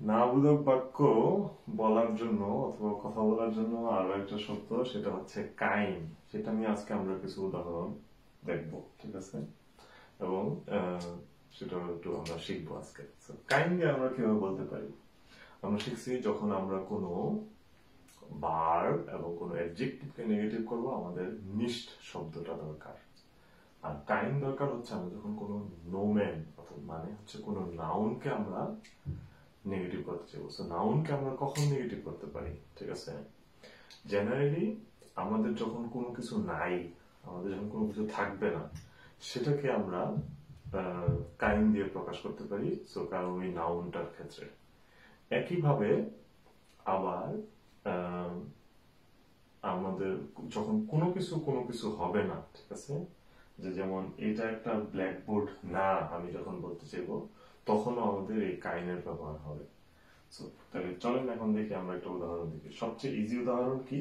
না বোধক বাক্য বলার জন্য অথবা কথা বলার জন্য আরো একটা শব্দ, সেটা হচ্ছে কাইন। সেটা নিয়ে আজকে আমরা কিছু উদাহরণ দেখব, ঠিক আছে? এবং সেটা একটু আমরা শিখবো আজকে। কাইন দিয়ে আমরা কিভাবে বলতে পারি? আমরা শিখছি যখন আমরা কোনো ভার্ব এবং কোনো অ্যাডজেক্টিভকে নেগেটিভ করবো, আমাদের নিষ্ঠ শব্দটা দরকার। আর কাইন দরকার হচ্ছে আমরা যখন কোনো নোমেন অথবা মানে হচ্ছে কোনো নাউনকে আমরা নেগেটিভ করতে চাইবো। সো নাউনকে আমরা কখন নেগেটিভ করতে পারি, ঠিক আছে? জেনারেলি আমাদের যখন কোনো কিছু নাই, আমাদের যখন কোনো কিছু থাকবে না, সেটাকে আমরা কাইন দিয়ে প্রকাশ করতে পারি। সো কারণ ওই নাউনটার ক্ষেত্রে একইভাবে আবার আমাদের যখন কোনো কিছু হবে না, ঠিক আছে? যে যেমন এটা একটা ব্ল্যাকবোর্ড না, আমি যখন বলতে চাইবো তখনও আমাদের এই কাইনের ব্যবহার হবে। তাহলে চলেন এখন দেখি আমরা একটা উদাহরণ দেখি। সবচেয়ে ইজি উদাহরণ কি?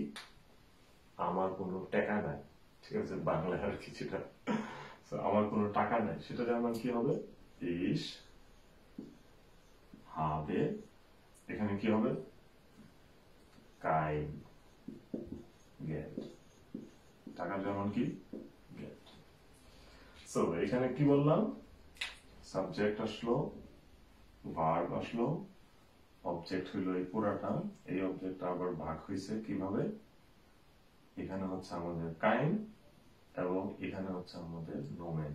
আমার কোনো টাকা নাই, ঠিক আছে? বাংলায় আর কিছুটা। আমার কোনো টাকা নাই, সেটা যেমন কি হবে? ইস হবে, এখানে কি হবে? কাইন গেট। টাকা যেমন কি গেট। সো এখানে কি বললাম? সাবজেক্ট আসলো, ভার্ব আসলো, অবজেক্ট হইলো এই পুরাটা, এই অবজেক্টটা আবার ভাগ হইছে কিভাবে? এখানে হচ্ছে আমাদের কাইন এবং এখানে হচ্ছে আমাদের নোমেন।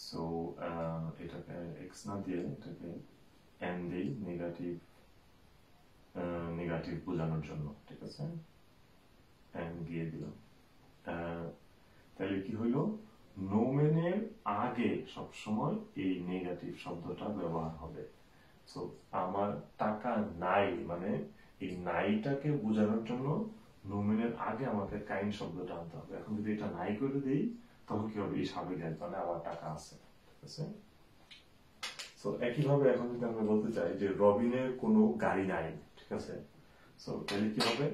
সো এটাকে এক্স না দিয়ে এটাকে এন দিই, নেগেটিভ বোঝানোর জন্য, ঠিক আছে? এন দিয়ে দিলাম। তাহলে কি হইলো? নোমেনের আগে সবসময় এই নেগেটিভ শব্দটা ব্যবহার হবে। সো আমার টাকা নাই, মানে এই নাইটাকে বোঝানোর জন্য নোমেনের আগে আমাকে কাইন শব্দটা আনতে হবে। এখন যদি এটা নাই করে দিই, তখন কি হবে? এই সাবেক মানে আমার টাকা আছে, ঠিক আছে? সো একইভাবে এখন যদি আমরা বলতে চাই যে রবিনের কোনো গাড়ি নাই, ঠিক আছে? সো তাহলে কি হবে?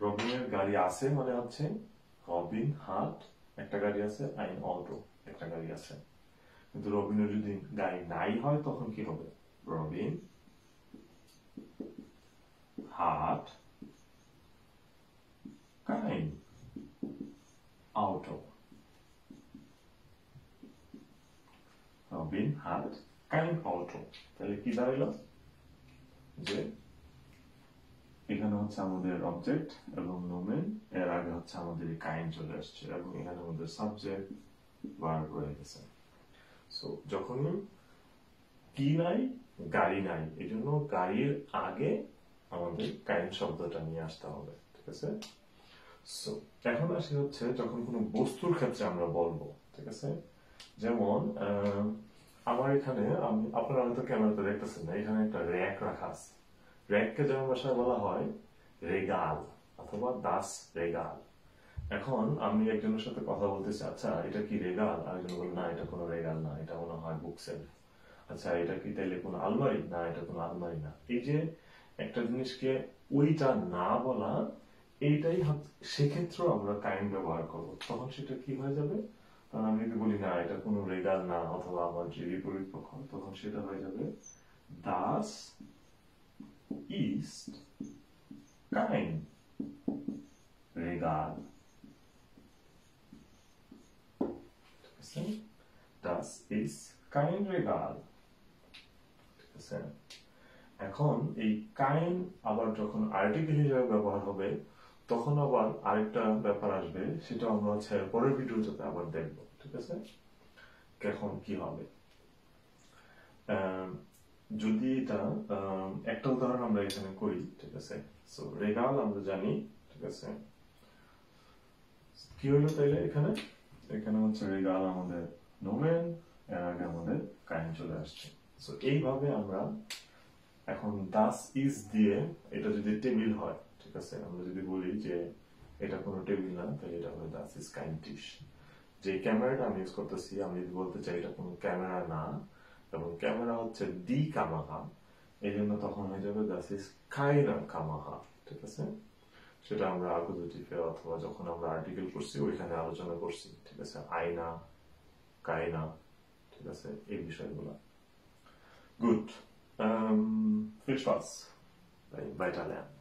রবিনের গাড়ি আছে মানে হচ্ছে রবিন হাট একটা গাড়ি আছে, আইন অটো একটা গাড়ি আছে। কিন্তু রবিনের যদি গাড়ি নাই হয় তখন কি হবে? রবিন হাট কাইন অটো। রবিন হাট কাইন অটো। তাহলে কি দাঁড়াইল? যে এখানে হচ্ছে আমাদের অবজেক্ট এবং নোমেন, এর আগে হচ্ছে আমাদের এই কাইন চলে আসছে এবং এখানে আমাদের সাবজেক্ট ভার্ব রয়ে গেছে। সো যখনই কি নাই, গাড়ি নাই, এই জন্য গাড়ির আগে আমাদের কাইন শব্দটা নিয়ে আসতে হবে, ঠিক আছে? সো এখন আসি হচ্ছে যখন কোনো বস্তুর ক্ষেত্রে আমরা বলবো, ঠিক আছে? যেমন আমার এখানে, আমি আপনারা হয়তো ক্যামেরাতে দেখতেছেন না, এখানে একটা র্যাক রাখা আছে। র্যাককে যেমন ভাষায় বলা হয় রেগাল অথবা দাস রেগাল। এখন আমি একজনের সাথে কথা বলতেছি, আচ্ছা এটা কি রেগাল? আরেকজন বলল না, এটা কোনো রেগাল না, এটা মনে হয় বুক সেলফ। আচ্ছা এটা কি তাইলে কোনো আলমারি? না, এটা কোনো আলমারি না। এই যে একটা জিনিসকে ওইটা না বলা, এইটাই সেক্ষেত্রেও আমরা কাইন ব্যবহার করব। তখন সেটা কি হয়ে যাবে? কারণ আমি যদি বলি না এটা কোনো রেগাল না, অথবা আমার যে বিপরীত পক্ষ, তখন সেটা হয়ে যাবে Das ist kein Regal. Das ist kein Regal. ঠিক আছে? এখন এই কাইন আবার যখন আর্টিকেল হিসেবে ব্যবহার হবে, তখন আবার আরেকটা ব্যাপার আসবে, সেটা আমরা হচ্ছে পরের ভিডিওতে আবার দেখব, ঠিক আছে? এখন কি হবে? যদি এটা একটা উদাহরণ আমরা এখানে করি, ঠিক আছে? সো রেগাল আমরা জানি, ঠিক আছে? কি হইলো তাইলে এখানে? এখানে হচ্ছে রেগাল আমাদের নোমেন, এর আগে আমাদের কাইন চলে আসছে। সো এইভাবে আমরা এখন দাস ইজ দিয়ে, এটা যদি টেবিল হয়, ঠিক আছে? আমরা যদি বলি যে এটা কোনো টেবিল না, তাহলে এটা হবে দাস ইজ কাইন টিশ। যে ক্যামেরাটা আমি ইউজ করতেছি, আমি যদি বলতে চাই এটা কোনো ক্যামেরা না এবং ক্যামেরা হচ্ছে দি কামাহা, এই জন্য তখন হয়ে যাবে দাস ইজ কাইনা কামাহা, ঠিক আছে? সেটা আমরা আকুজেটিভে অথবা যখন আমরা আর্টিকেল করছি ওইখানে আলোচনা করছি, ঠিক আছে? আয়না, কায়না, ঠিক আছে? এই বিষয়গুলো। Good. Viel Spaß beim Weiterlernen.